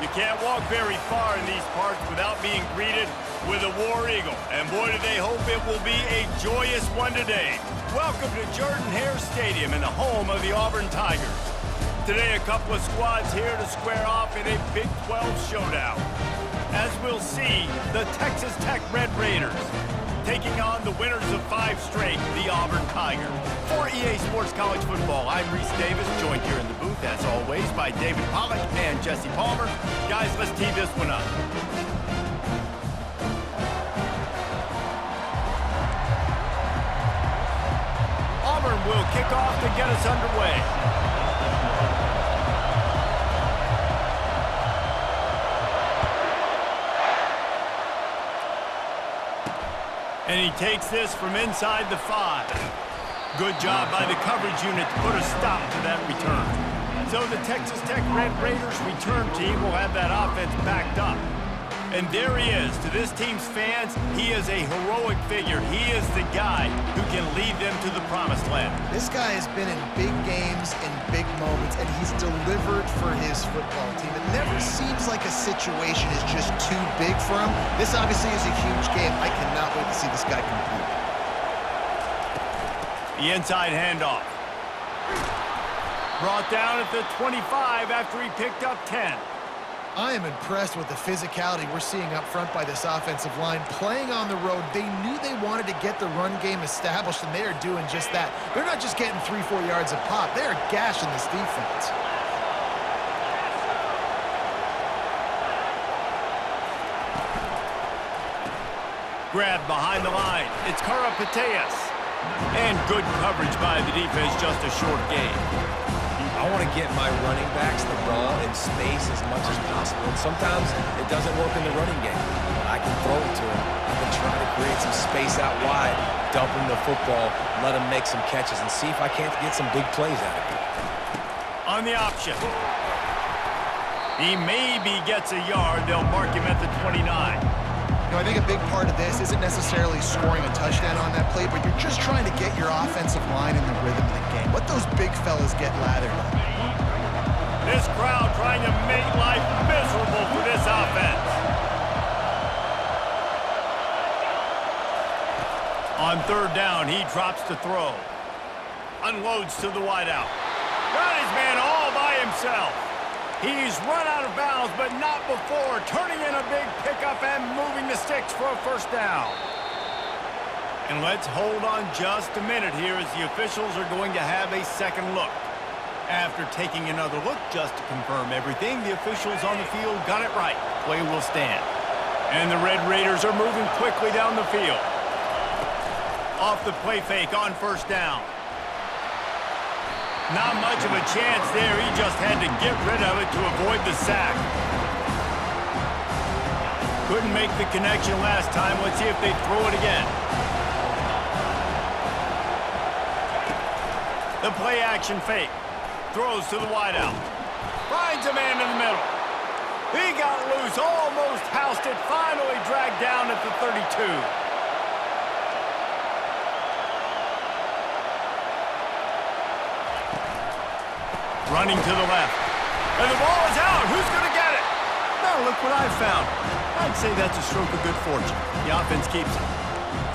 You can't walk very far in these parts without being greeted with a War Eagle. And boy, do they hope it will be a joyous one today. Welcome to Jordan-Hare Stadium and the home of the Auburn Tigers. Today, a couple of squads here to square off in a Big 12 showdown. As we'll see, the Texas Tech Red Raiders taking on the winners of 5 straight, the Auburn Tigers. For EA Sports College Football, I'm Reese Davis, joined here in the booth, as always, by David Pollack and Jesse Palmer. Guys, let's tee this one up. Auburn will kick off to get us underway. And he takes this from inside the 5. Good job by the coverage unit to put a stop to that return. So the Texas Tech Red Raiders return team will have that offense backed up. And there he is. To this team's fans, he is a heroic figure. He is the guy who can lead them to the promised land. This guy has been in big games and big moments, and he's delivered for his football team. It never seems like a situation is just too big for him. This obviously is a huge game. I cannot wait to see this guy compete. The inside handoff. Brought down at the 25 after he picked up 10. I am impressed with the physicality we're seeing up front by this offensive line. Playing on the road, they knew they wanted to get the run game established, and they are doing just that. They're not just getting 3-4 yards a pop. They are gashing this defense. Grabbed behind the line. It's Karapateas. And good coverage by the defense, just a short gain. I want to get my running backs the ball in space as much as possible. And sometimes it doesn't work in the running game. But I can throw it to him. I can try to create some space out wide, dump him the football, let him make some catches, and see if I can't get some big plays out of it. On the option. He maybe gets a yard. They'll mark him at the 29. You know, I think a big part of this isn't necessarily scoring a touchdown on that play, but you're just trying to get your offensive line in the rhythm of the game. Let those big fellas get lathered up. This crowd trying to make life miserable for this offense. On third down, he drops to throw. Unloads to the wideout. Got his man all by himself. He's run out of bounds, but not before turning in a big pickup and moving the sticks for a first down. And let's hold on just a minute here as the officials are going to have a second look. After taking another look just to confirm everything, the officials on the field got it right. Play will stand. And the Red Raiders are moving quickly down the field. Off the play fake on first down. Not much of a chance there. He just had to get rid of it to avoid the sack. Couldn't make the connection last time. Let's see if they throw it again. The play action fake. Throws to the wideout. Finds a man in the middle. He got loose, almost housed it, finally dragged down at the 32. Running to the left. And the ball is out. Who's going to get it? Now look what I found. I'd say that's a stroke of good fortune. The offense keeps it.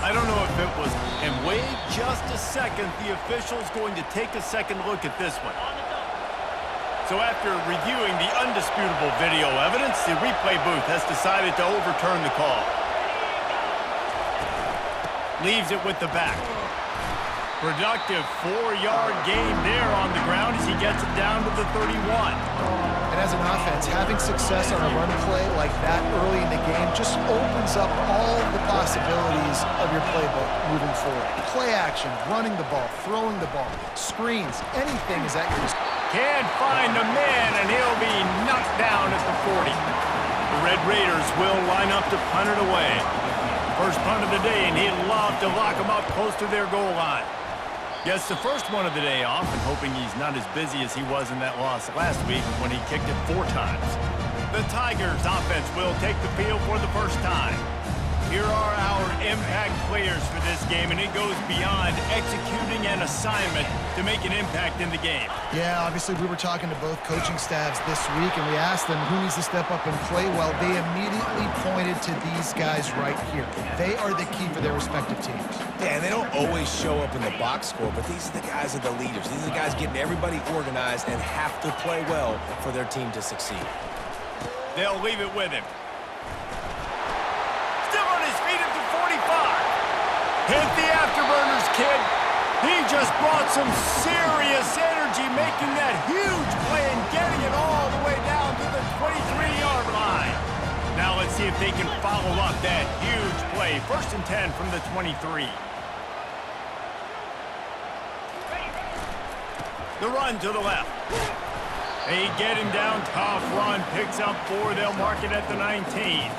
I don't know if it was. And wait just a second. The official's going to take a second look at this one. So after reviewing the undisputable video evidence, the replay booth has decided to overturn the call. Leaves it with the back. Productive 4-yard gain there on the ground as he gets it down to the 31. And as an offense, having success on a run play like that early in the game just opens up all the possibilities of your playbook moving forward. Play action, running the ball, throwing the ball, screens, anything is at your disposal. Can't find a man, and he'll be knocked down at the 40. The Red Raiders will line up to punt it away. First punt of the day, and he'd love to lock them up close to their goal line. Gets the first one of the day off, and hoping he's not as busy as he was in that loss last week when he kicked it 4 times. The Tigers offense will take the field for the first time. here are our impact players for this game, and it goes beyond executing an assignment to make an impact in the game. Yeah, obviously we were talking to both coaching staffs this week, and we asked them who needs to step up and play well. They immediately pointed to these guys right here. They are the key for their respective teams. Yeah, and they don't always show up in the box score, but these are the guys that are the leaders. These are the guys getting everybody organized and have to play well for their team to succeed. They'll leave it with him. Still on his feet at the 45. Hit the afterburners, kid. He just brought some serious energy, making that huge play and getting it all the way down to the 23-yard line. Now let's see if they can follow up that huge play. 1st and 10 from the 23. The run to the left. They get him down, tough run, picks up 4. They'll mark it at the 19.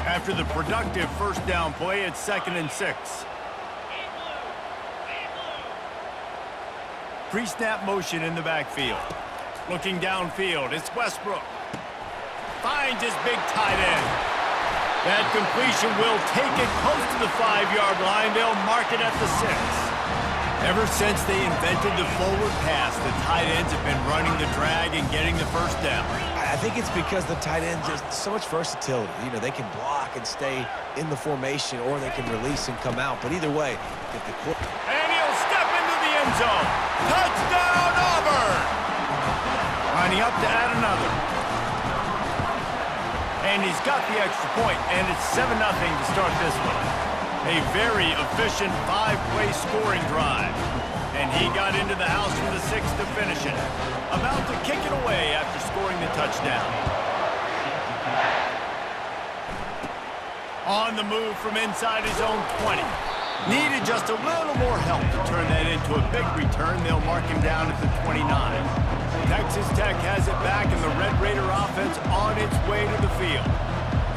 After the productive 1st down play, it's 2nd and 6. Pre-snap motion in the backfield. Looking downfield, it's Westbrook. Finds his big tight end. That completion will take it close to the 5-yard line. They'll mark it at the 6. Ever since they invented the forward pass, the tight ends have been running the drag and getting the 1st down. I think it's because the tight end just so much versatility. You know, they can block and stay in the formation, or they can release and come out. But either way, if the and he'll step into the end zone. Touchdown, Auburn! Lining up to add another. And he's got the extra point, and it's 7-0 to start this one. A very efficient 5-play scoring drive. And he got into the house from the 6 to finish it. About to kick it away after scoring the touchdown. On the move from inside his own 20. Needed just a little more help to turn that into a big return. They'll mark him down at the 29. Texas Tech has it back, and the Red Raider offense on its way to the field.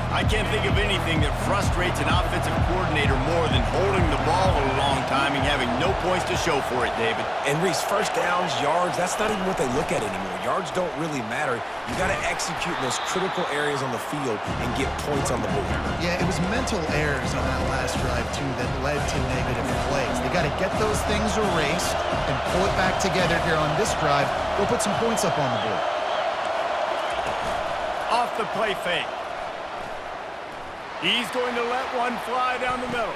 I can't think of anything that frustrates an offensive coordinator more than holding the ball a long time and having no points to show for it, David. And Reese, 1st downs, yards, that's not even what they look at anymore. Yards don't really matter. You got to execute in those critical areas on the field and get points on the board. Yeah, it was mental errors on that last drive, too, that led to negative plays. They got to get those things erased and pull it back together here on this drive. Go put some points up on the board. Off the play fake. He's going to let one fly down the middle.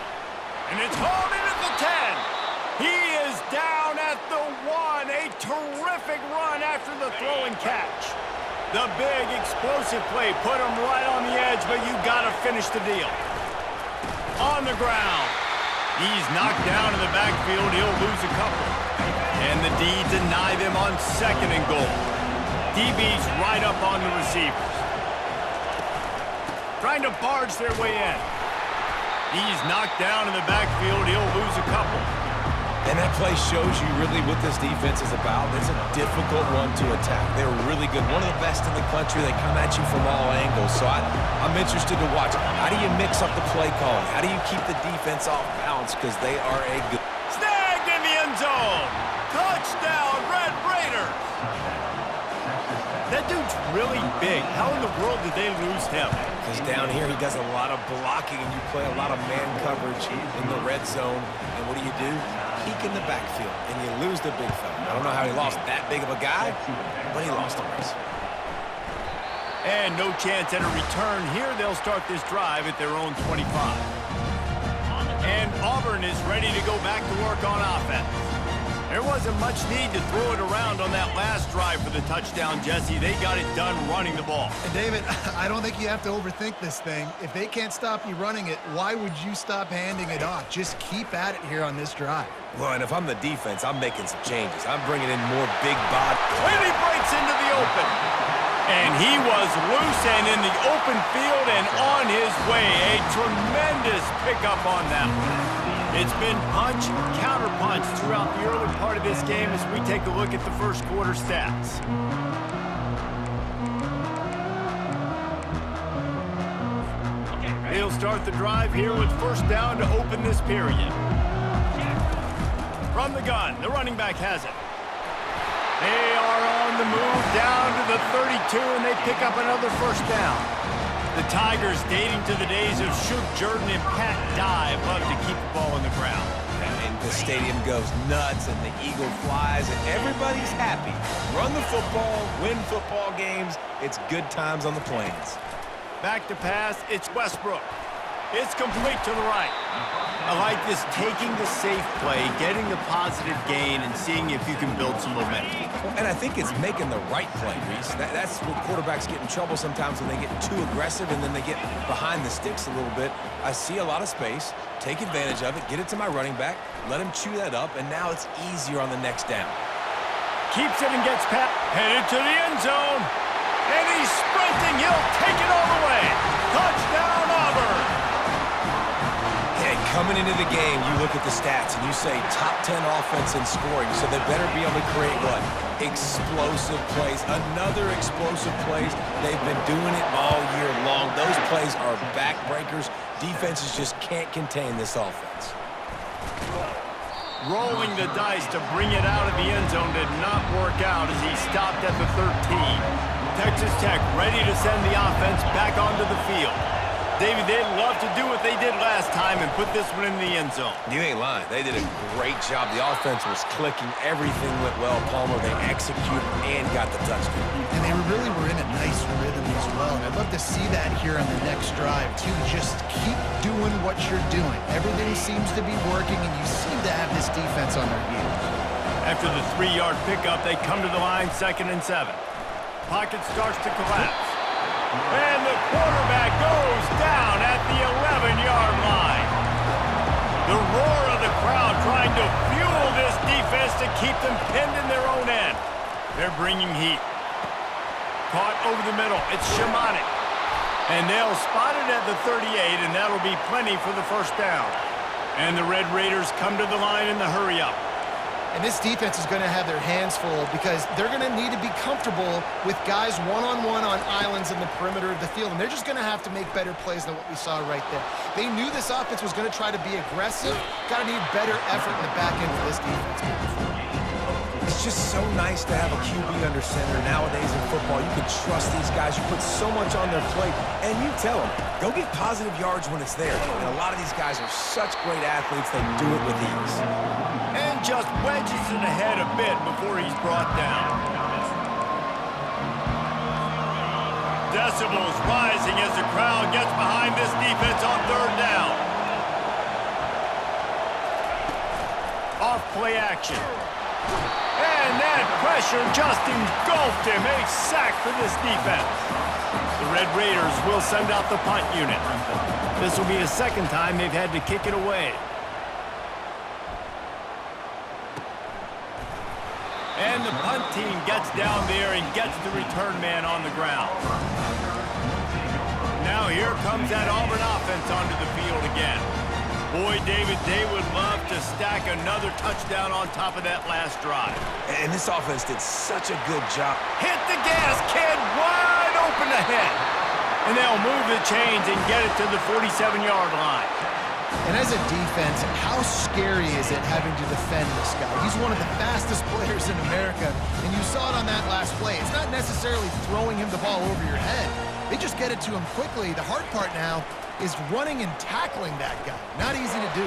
And it's hauled in at the 10. He is down at the 1. A terrific run after the throw and catch. The big explosive play put him right on the edge, but you got to finish the deal. On the ground. He's knocked down in the backfield. He'll lose a couple. And the D deny them on 2nd and goal. DB's right up on the receivers. Trying to barge their way in. He's knocked down in the backfield. He'll lose a couple. And that play shows you really what this defense is about. It's a difficult one to attack. They're really good. One of the best in the country. They come at you from all angles. So I'm interested to watch. How do you mix up the play calling? How do you keep the defense off balance? Because they are a good... Snagged in the end zone. Touchdown, Red Raiders. That dude's really big. How in the world did they lose him? Because down here he does a lot of blocking, and you play a lot of man coverage in the red zone. And what do? Peek in the backfield, and you lose the big fella. I don't know how he lost that big of a guy, but he lost a race. And no chance at a return here. They'll start this drive at their own 25. And Auburn is ready to go back to work on offense. There wasn't much need to throw it around on that last drive for the touchdown, Jesse. They got it done running the ball. And David, I don't think you have to overthink this thing. If they can't stop you running it, why would you stop handing it off? Just keep at it here on this drive. Well, and if I'm the defense, I'm making some changes. I'm bringing in more big body. And he breaks into the open. And he was loose and in the open field and on his way. A tremendous pickup on that one. It's been punch, counter-punch throughout the early part of this game as we take a look at the first quarter stats. They'll start the drive here with 1st down to open this period. From the gun, the running back has it. They are on the move down to the 32, and they pick up another first down. The Tigers, dating to the days of Shook Jordan and Pat Dye, love to keep the ball on the ground. And the stadium goes nuts, and the eagle flies, and everybody's happy. Run the football, win football games. It's good times on the plains. Back to pass, it's Westbrook. It's complete to the right. I like this, taking the safe play, getting the positive gain, and seeing if you can build some momentum. Well, and I think it's making the right play, Reese. That's where quarterbacks get in trouble sometimes when they get too aggressive and then they get behind the sticks a little bit. I see a lot of space, take advantage of it, get it to my running back, let him chew that up, and now it's easier on the next down. Keeps it and gets past, headed to the end zone. And he's sprinting, he'll take it all the way. Touchdown, Auburn. Coming into the game, you look at the stats and you say top 10 offense in scoring, so they better be able to create what? Explosive plays. Another explosive plays. They've been doing it all year long. Those plays are backbreakers. Defenses just can't contain this offense. Rolling the dice to bring it out of the end zone did not work out as he stopped at the 13. Texas Tech ready to send the offense back onto the field. David, they'd love to do what they did last time and put this one in the end zone. You ain't lying. They did a great job. The offense was clicking. Everything went well, Palmer. They executed and got the touchdown. And they really were in a nice rhythm as well. And I'd love to see that here on the next drive, too. Just keep doing what you're doing. Everything seems to be working, and you seem to have this defense on their heels. After the 3-yard pickup, they come to the line, 2nd and 7. Pocket starts to collapse. And the quarterback goes down at the 11-yard line. The roar of the crowd trying to fuel this defense to keep them pinned in their own end. They're bringing heat. Caught over the middle. It's Shimonik. And they'll spot it at the 38, and that'll be plenty for the first down. And the Red Raiders come to the line in the hurry-up. And this defense is going to have their hands full because they're going to need to be comfortable with guys one-on-one on islands in the perimeter of the field. And they're just going to have to make better plays than what we saw right there. They knew this offense was going to try to be aggressive. Got to need better effort in the back end for this defense moving forward. It's just so nice to have a QB under center nowadays in football. You can trust these guys. You put so much on their plate, and you tell them, go get positive yards when it's there. And a lot of these guys are such great athletes, they do it with ease. And just wedges it ahead a bit before he's brought down. Decibels rising as the crowd gets behind this defense on 3rd down. Off play action. And that pressure just engulfed him. A sack for this defense. The Red Raiders will send out the punt unit. This will be the 2nd time they've had to kick it away. And the punt team gets down there and gets the return man on the ground. Now here comes that Auburn offense onto the field again. Boy, David, they would love to stack another touchdown on top of that last drive. And this offense did such a good job. Hit the gas, kid, wide open ahead. And they'll move the chains and get it to the 47-yard line. And as a defense, how scary is it having to defend this guy? He's one of the fastest players in America, and you saw it on that last play. It's not necessarily throwing him the ball over your head. They just get it to him quickly. The hard part now is running and tackling that guy. Not easy to do.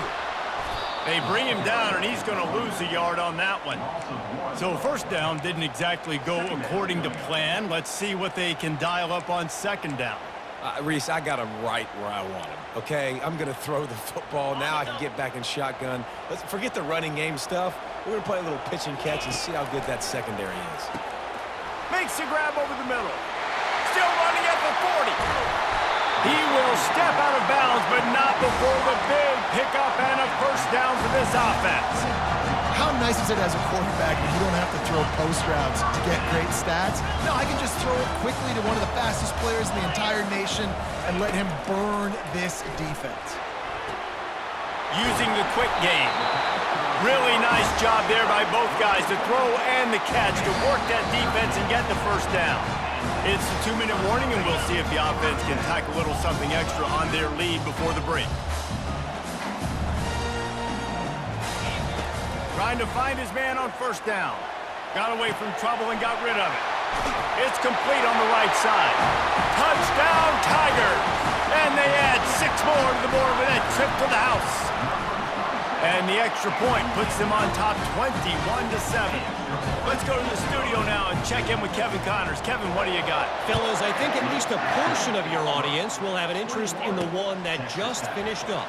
They bring him down, and he's going to lose a yard on that one. So 1st down didn't exactly go according to plan. Let's see what they can dial up on 2nd down. Reese, I got him right where I want him, okay? I'm going to throw the football. Now I can get back in shotgun. Let's forget the running game stuff. We're going to play a little pitch and catch and see how good that secondary is. Makes the grab over the middle. Still running at the 40. He will step out of bounds, but not before the big pickup and a first down for this offense. How nice is it as a quarterback that you don't have to throw post routes to get great stats? No, I can just throw it quickly to one of the fastest players in the entire nation and let him burn this defense. Using the quick game. Really nice job there by both guys to throw and the catch to work that defense and get the first down. It's a 2-minute warning, and we'll see if the offense can tack a little something extra on their lead before the break. trying to find his man on first down. Got away from trouble and got rid of it. It's complete on the right side. Touchdown, Tigers! And they add 6 more to the board with that trip to the house. And the extra point puts them on top 21-7. Let's go to the studio now and check in with Kevin Connors. Kevin, what do you got? Fellas, I think at least a portion of your audience will have an interest in the one that just finished up.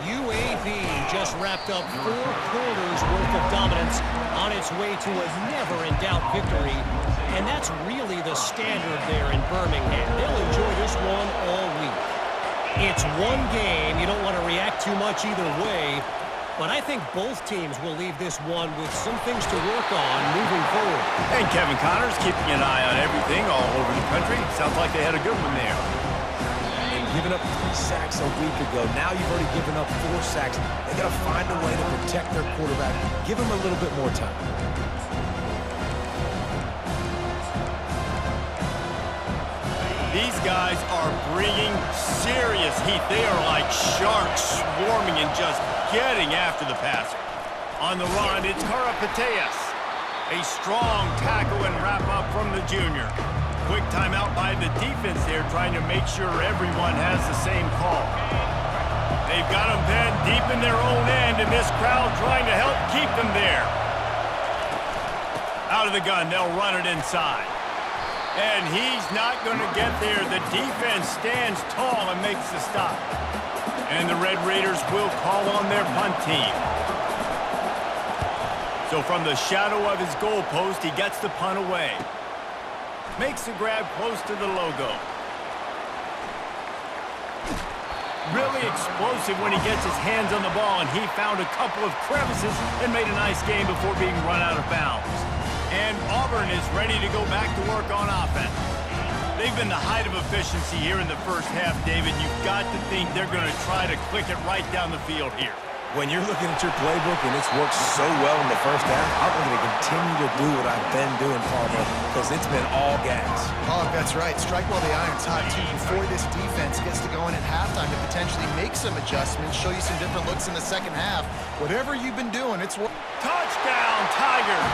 UAB just wrapped up 4 quarters worth of dominance on its way to a never-in-doubt victory. And that's really the standard there in Birmingham. They'll enjoy this one all week. It's one game. You don't want to react too much either way. But I think both teams will leave this one with some things to work on moving forward. And Kevin Connors keeping an eye on everything all over the country. Sounds like they had a good one there. And giving up 3 sacks a week ago. Now you've already given up 4 sacks. They got to find a way to protect their quarterback. Give him a little bit more time. These guys are bringing serious heat. They are like sharks swarming and just getting after the passer. On the run, it's Karapateas. A strong tackle and wrap-up from the junior. Quick timeout by the defense there, trying to make sure everyone has the same call. They've got them pinned deep in their own end, and this crowd trying to help keep them there. Out of the gun, they'll run it inside. And he's not going to get there. The defense stands tall and makes the stop. And the Red Raiders will call on their punt team. So from the shadow of his goal post, he gets the punt away. Makes the grab close to the logo. Really explosive when he gets his hands on the ball, and he found a couple of crevices and made a nice game before being run out of bounds. And Auburn is ready to go back to work on offense. They've been the height of efficiency here in the first half, David. You've got to think they're going to try to click it right down the field here. When you're looking at your playbook and it's worked so well in the first half, I'm going to continue to do what I've been doing, Palmer, because it's been all gas. Oh, that's right. Strike while the iron's hot, too, before this defense gets to go in at halftime to potentially make some adjustments, show you some different looks in the second half. Whatever you've been doing, it's working. Touchdown, Tigers!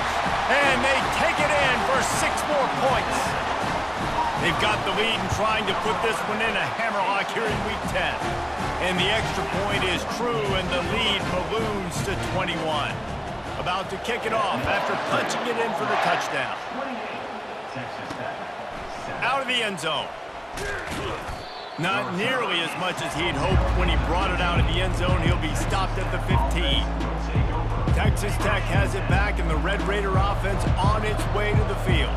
And they take it in for 6 more points. They've got the lead and trying to put this one in a hammerlock here in Week 10. And the extra point is true, and the lead balloons to 21. About to kick it off after punching it in for the touchdown. Out of the end zone. Not nearly as much as he'd hoped when he brought it out of the end zone. He'll be stopped at the 15. Texas Tech has it back, and the Red Raider offense on its way to the field.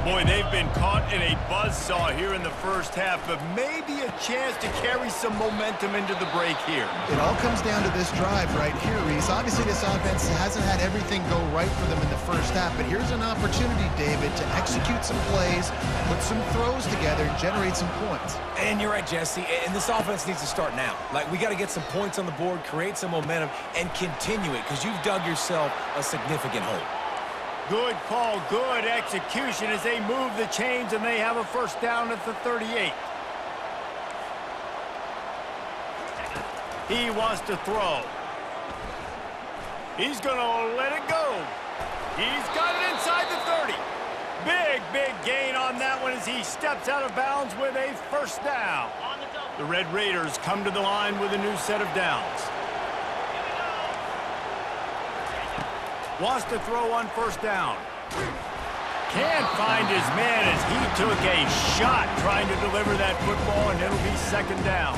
Boy, they've been caught in a buzzsaw here in the first half, but maybe a chance to carry some momentum into the break here. It all comes down to this drive right here, Reese. Obviously, this offense hasn't had everything go right for them in the first half, but here's an opportunity, David, to execute some plays, put some throws together, and generate some points. And you're right, Jesse, and this offense needs to start now. Like, we got to get some points on the board, create some momentum, and continue it, because you've dug yourself a significant hole. Good call, good execution as they move the chains, and they have a first down at the 38. He wants to throw. He's going to let it go. He's got it inside the 30. Big gain on that one as he steps out of bounds with a first down. The Red Raiders come to the line with a new set of downs. Wants to throw on first down. Can't find his man as he took a shot trying to deliver that football, and it'll be second down.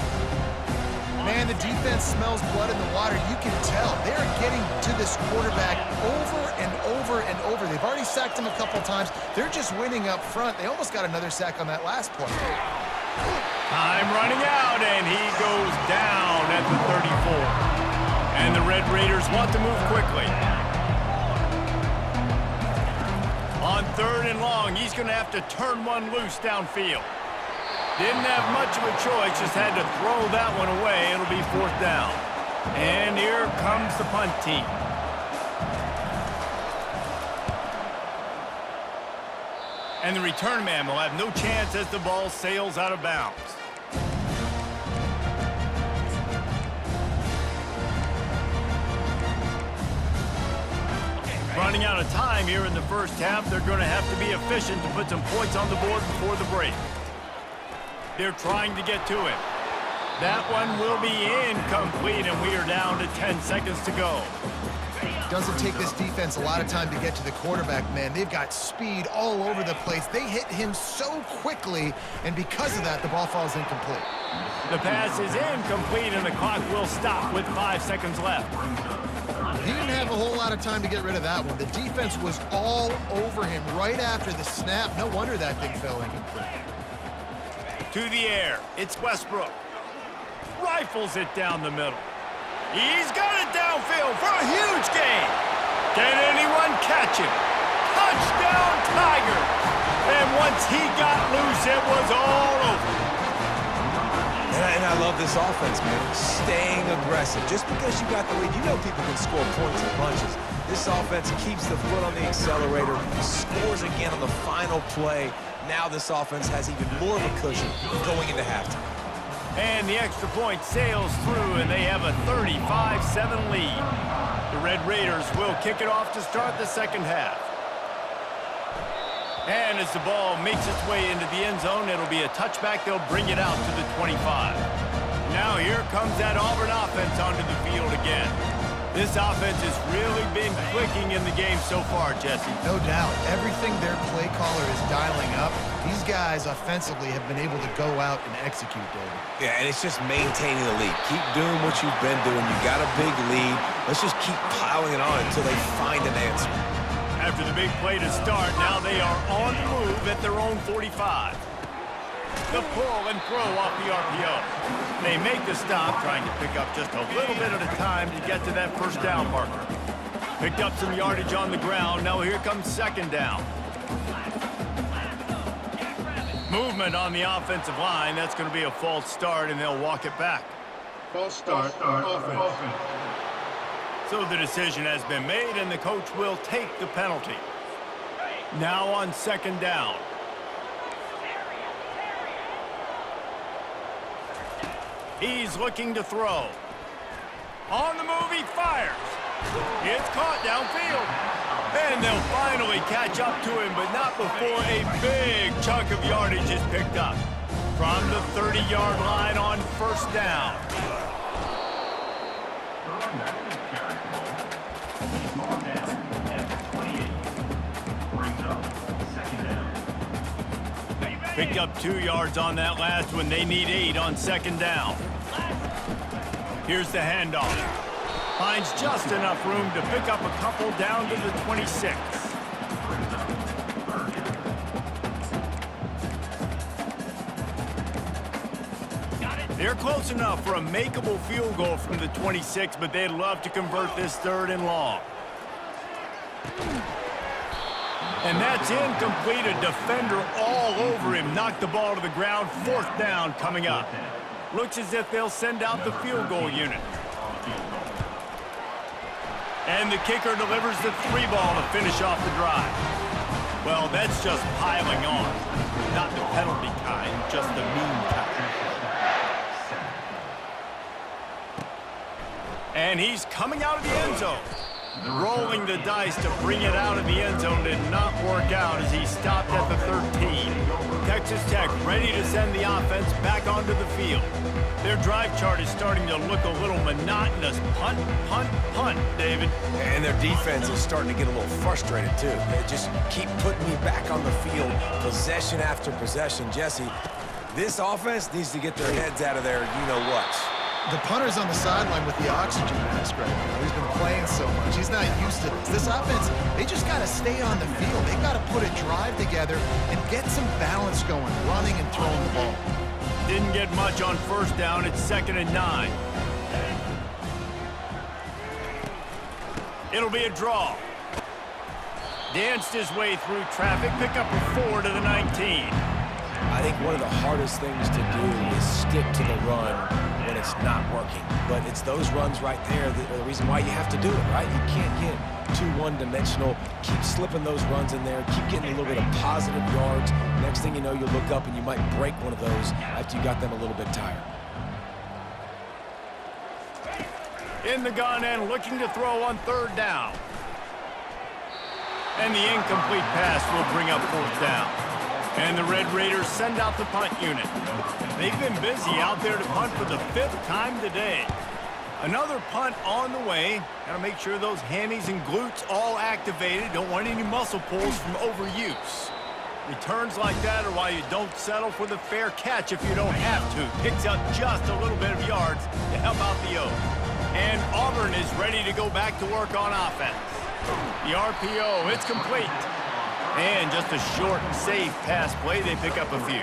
Man, the defense smells blood in the water. You can tell. They're getting to this quarterback over and over and over. They've already sacked him a couple times. They're just winning up front. They almost got another sack on that last play. Time running out, and he goes down at the 34. And the Red Raiders want to move quickly. On 3rd and long, he's going to have to turn one loose downfield. Didn't have much of a choice, just had to throw that one away. It'll be 4th down. And here comes the punt team. And the return man will have no chance as the ball sails out of bounds. Running out of time here in the first half, they're going to have to be efficient to put some points on the board before the break. They're trying to get to it. That one will be incomplete, and we are down to 10 seconds to go. Doesn't take this defense a lot of time to get to the quarterback, man. They've got speed all over the place. They hit him so quickly, and because of that, the ball falls incomplete. The pass is incomplete, and the clock will stop with 5 seconds left. He didn't have a whole lot of time to get rid of that one. The defense was all over him right after the snap. No wonder that thing fell incomplete. To the air, it's Westbrook. Rifles it down the middle. He's got it downfield for a huge gain. Can anyone catch him? Touchdown, Tigers! And once he got loose, it was all over. And I love this offense, man. Staying aggressive. Just because you got the lead, you know people can score points in bunches. This offense keeps the foot on the accelerator, scores again on the final play. Now this offense has even more of a cushion going into halftime. And the extra point sails through, and they have a 35-7 lead. The Red Raiders will kick it off to start the second half. And as the ball makes its way into the end zone, it'll be a touchback. They'll bring it out to the 25. Now here comes that Auburn offense onto the field again. This offense has really been clicking in the game so far, Jesse. No doubt. Everything their play caller is dialing up, these guys offensively have been able to go out and execute, David. Yeah, and it's just maintaining the lead. Keep doing what you've been doing. You got a big lead. Let's just keep piling it on until they find an answer. After the big play to start, now they are on the move at their own 45. The pull and throw off the RPO. They make the stop, trying to pick up just a little bit at a time to get to that first down marker. Picked up some yardage on the ground. Now here comes second down. Movement on the offensive line. That's going to be a false start, and they'll walk it back. False start, offense. So the decision has been made, and the coach will take the penalty. Now on second down. He's looking to throw. On the move, he fires. It's caught downfield. And they'll finally catch up to him, but not before a big chunk of yardage is picked up. From the 30-yard line on first down. Picked up 2 yards on that last one. They need 8 on second down. Here's the handoff. Finds just enough room to pick up a couple down to the 26. They're close enough for a makeable field goal from the 26, but they'd love to convert this third and long. And that's incomplete. A defender all over him. Knocked the ball to the ground. Fourth down coming up. Looks as if they'll send out the field goal unit. And the kicker delivers the 3-ball to finish off the drive. Well, that's just piling on. Not the penalty kind, just the mean kind. And he's coming out of the end zone. Rolling the dice to bring it out of the end zone did not work out as he stopped at the 13. Texas Tech ready to send the offense back onto the field. Their drive chart is starting to look a little monotonous. Punt, punt, punt, David. And their defense is starting to get a little frustrated, too. They just keep putting me back on the field, possession after possession. Jesse, this offense needs to get their heads out of there, you-know-what. The punter's on the sideline with the oxygen mask right now. He's been playing so much. He's not used to this. This offense, they just got to stay on the field. They got to put a drive together and get some balance going, running and throwing the ball. Didn't get much on first down. It's 2nd and 9. It'll be a draw. Danced his way through traffic. Pick up a 4 to the 19. I think one of the hardest things to do is stick to the run when it's not working. But it's those runs right there that are the reason why you have to do it, right? You can't get too one-dimensional. Keep slipping those runs in there. Keep getting a little bit of positive yards. Next thing you know, you look up and you might break one of those after you got them a little bit tired. In the gun and looking to throw on third down. And the incomplete pass will bring up 4th down. And the Red Raiders send out the punt unit. They've been busy out there to punt for the 5th time today. Another punt on the way. Got to make sure those hammies and glutes all activated. Don't want any muscle pulls from overuse. Returns like that are why you don't settle for the fair catch if you don't have to. Picks up just a little bit of yards to help out the O. And Auburn is ready to go back to work on offense. The RPO, it's complete. And just a short, safe pass play, they pick up a few.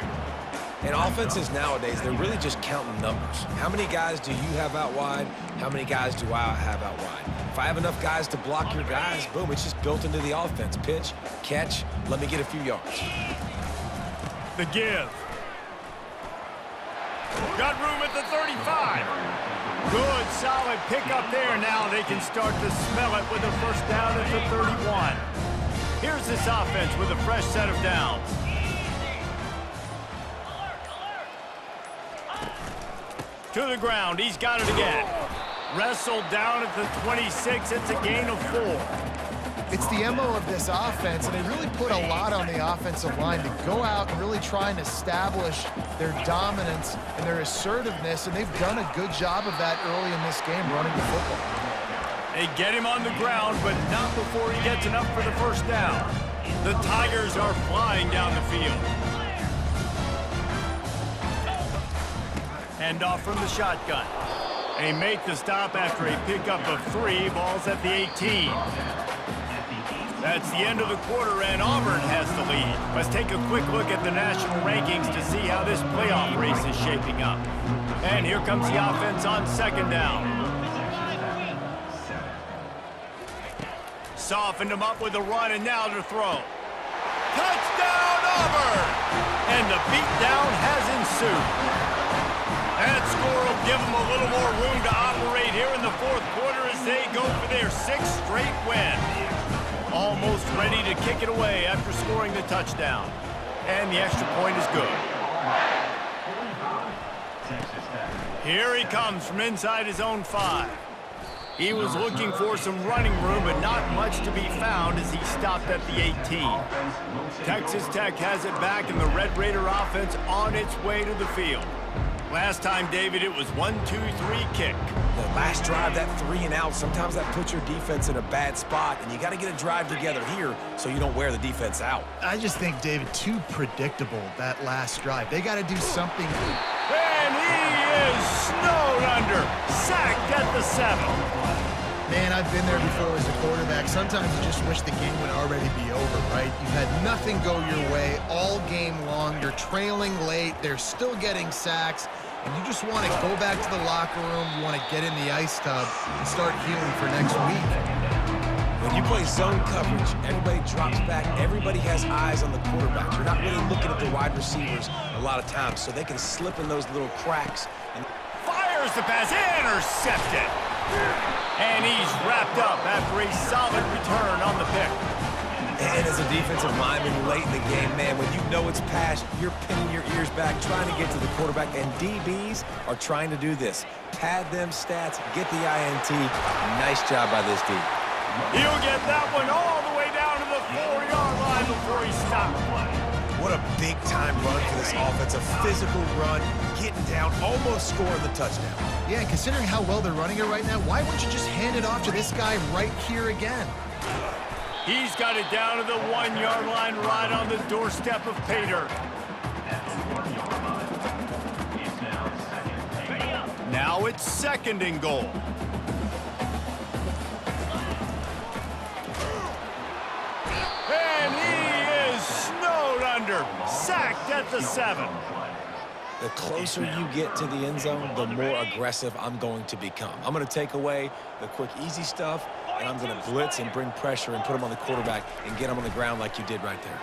And offenses nowadays, they're really just counting numbers. How many guys do you have out wide? How many guys do I have out wide? If I have enough guys to block your guys, boom, it's just built into the offense. Pitch, catch, let me get a few yards. The give. Got room at the 35. Good, solid pickup there. Now they can start to smell it with a 1st down at the 31. Here's this offense with a fresh set of downs. To the ground, he's got it again. Wrestled down at the 26, it's a gain of 4. It's the MO of this offense, and they really put a lot on the offensive line to go out and really try and establish their dominance and their assertiveness, and they've done a good job of that early in this game running the football. They get him on the ground, but not before he gets enough for the 1st down. The Tigers are flying down the field. Hand off from the shotgun. They make the stop after a pickup of 3. Ball's at the 18. That's the end of the quarter, and Auburn has the lead. Let's take a quick look at the national rankings to see how this playoff race is shaping up. And here comes the offense on 2nd down. Softened him up with a run, and now to throw. Touchdown, Auburn! And the beatdown has ensued. That score will give them a little more room to operate here in the 4th quarter as they go for their 6th straight win. Almost ready to kick it away after scoring the touchdown. And the extra point is good. Here he comes from inside his own 5. He was looking for some running room, but not much to be found as he stopped at the 18. Texas Tech has it back, and the Red Raider offense on its way to the field. Last time, David, it was 1-2-3 kick. The last drive, that 3 and out, sometimes that puts your defense in a bad spot, and you got to get a drive together here so you don't wear the defense out. I just think, David, too predictable, that last drive. They got to do something. And he is snowed under, sacked at the 7. Man, I've been there before as a quarterback. Sometimes you just wish the game would already be over, right? You've had nothing go your way all game long. You're trailing late. They're still getting sacks. And you just want to go back to the locker room. You want to get in the ice tub and start healing for next week. When you play zone coverage, everybody drops back. Everybody has eyes on the quarterback. You're not really looking at the wide receivers a lot of times, so they can slip in those little cracks. And fires the pass, intercepted. And he's wrapped up after a solid return on the pick. And as a defensive lineman late in the game, man, when you know it's past, you're pinning your ears back, trying to get to the quarterback, and DBs are trying to do this. Pad them stats, get the INT. Nice job by this D. He'll get that one all the way down to the 4-yard line before he stopped. What a big-time run for this offense. A physical run, getting down, almost scoring the touchdown. Yeah, and considering how well they're running it right now, why wouldn't you just hand it off to this guy right here again? He's got it down to the 1-yard line right on the doorstep of Pater. Now it's 2nd and goal. And he is snowed under, sacked at the 7. The closer you get to the end zone, the more aggressive I'm going to become. I'm going to take away the quick, easy stuff, and I'm going to blitz and bring pressure and put him on the quarterback and get him on the ground like you did right there.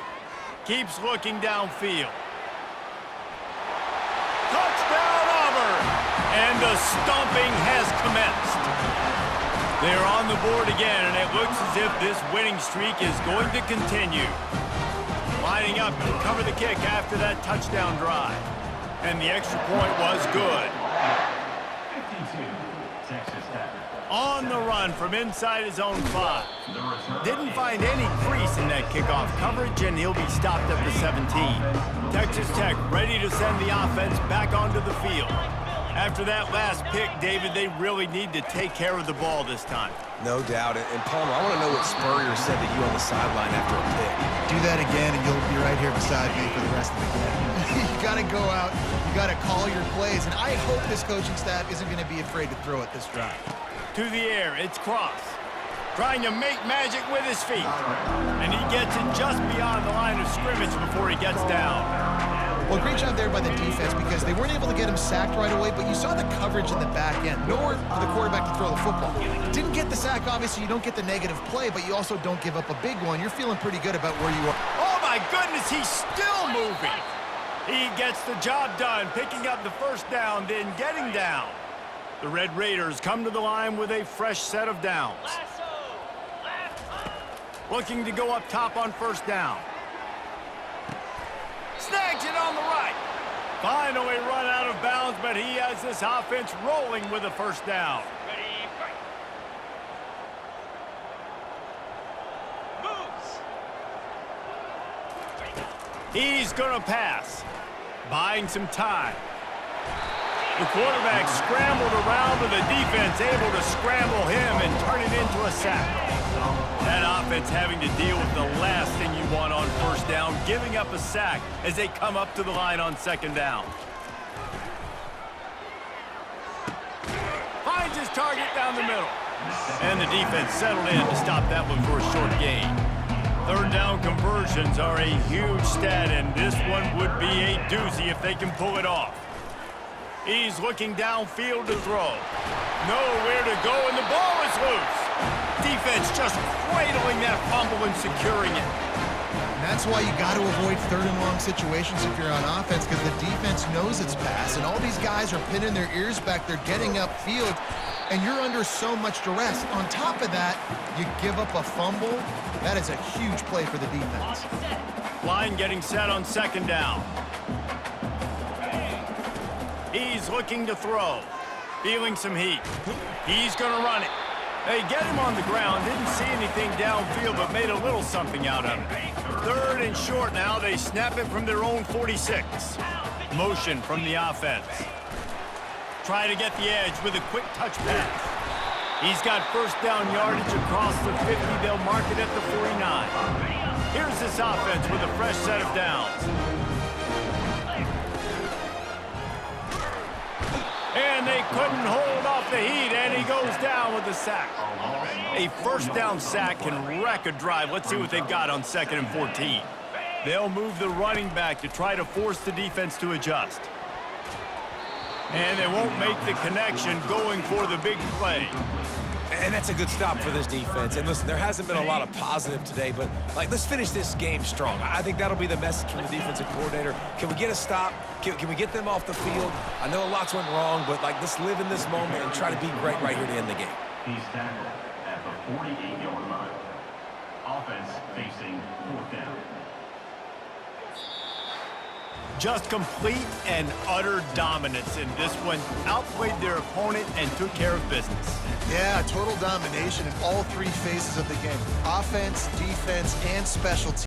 Keeps looking downfield. Touchdown, Auburn! And the stomping has commenced. They're on the board again, and it looks as if this winning streak is going to continue. Lining up to cover the kick after that touchdown drive. And the extra point was good. 52, Texas Tech. On the run from inside his own 5. Didn't find any crease in that kickoff coverage, and he'll be stopped at the 17. Texas Tech ready to send the offense back onto the field. After that last pick, David, they really need to take care of the ball this time. No doubt. And Palmer, I want to know what Spurrier said to you on the sideline after a pick. Do that again, and you'll be right here beside me for the rest of the game. You got to go out. You got to call your plays, and I hope this coaching staff isn't going to be afraid to throw it this drive. To the air, it's Cross. Trying to make magic with his feet. And he gets it just beyond the line of scrimmage before he gets down. Well, great job there by the defense because they weren't able to get him sacked right away, but you saw the coverage in the back end. Nowhere for the quarterback to throw the football. Didn't get the sack, obviously. You don't get the negative play, but you also don't give up a big one. You're feeling pretty good about where you are. Oh, my goodness, he's still moving. He gets the job done, picking up the first down, then getting down. The Red Raiders come to the line with a fresh set of downs. Looking to go up top on first down. Snags it on the right. Finally run out of bounds, but he has this offense rolling with a first down. He's going to pass. Buying some time. The quarterback scrambled around, but the defense able to scramble him and turn it into a sack. That offense having to deal with the last thing you want on first down, giving up a sack as they come up to the line on second down. Finds his target down the middle. And the defense settled in to stop that one for a short gain. Third down conversions are a huge stat, and this one would be a doozy if they can pull it off. He's looking downfield to throw. Nowhere to go, and the ball is loose. Defense just cradling that fumble and securing it. And that's why you got to avoid third and long situations if you're on offense, because the defense knows it's pass, and all these guys are pinning their ears back. They're getting upfield, and you're under so much duress. On top of that, you give up a fumble. That is a huge play for the defense. Line getting set on second down. He's looking to throw. Feeling some heat. He's going to run it. They get him on the ground. Didn't see anything downfield, but made a little something out of it. Third and short now. They snap it from their own 46. Motion from the offense. Try to get the edge with a quick touch pass. He's got first down yardage across the 50. They'll mark it at the 49. Here's this offense with a fresh set of downs. And they couldn't hold off the heat, and he goes down with the sack. A first down sack can wreck a drive. Let's see what they've got on 2nd and 14. They'll move the running back to try to force the defense to adjust. And they won't make the connection going for the big play. And that's a good stop for this defense. And listen, there hasn't been a lot of positive today, but let's finish this game strong. I think that'll be the message from the defensive coordinator. Can we get a stop? Can we get them off the field? I know lots went wrong, but let's live in this moment and try to be great right here to end the game. He's tackled at the 48-yard line. Offense facing 4th down. Just complete and utter dominance in this one. Outplayed their opponent and took care of business. Yeah, total domination in all three phases of the game. Offense, defense, and special teams.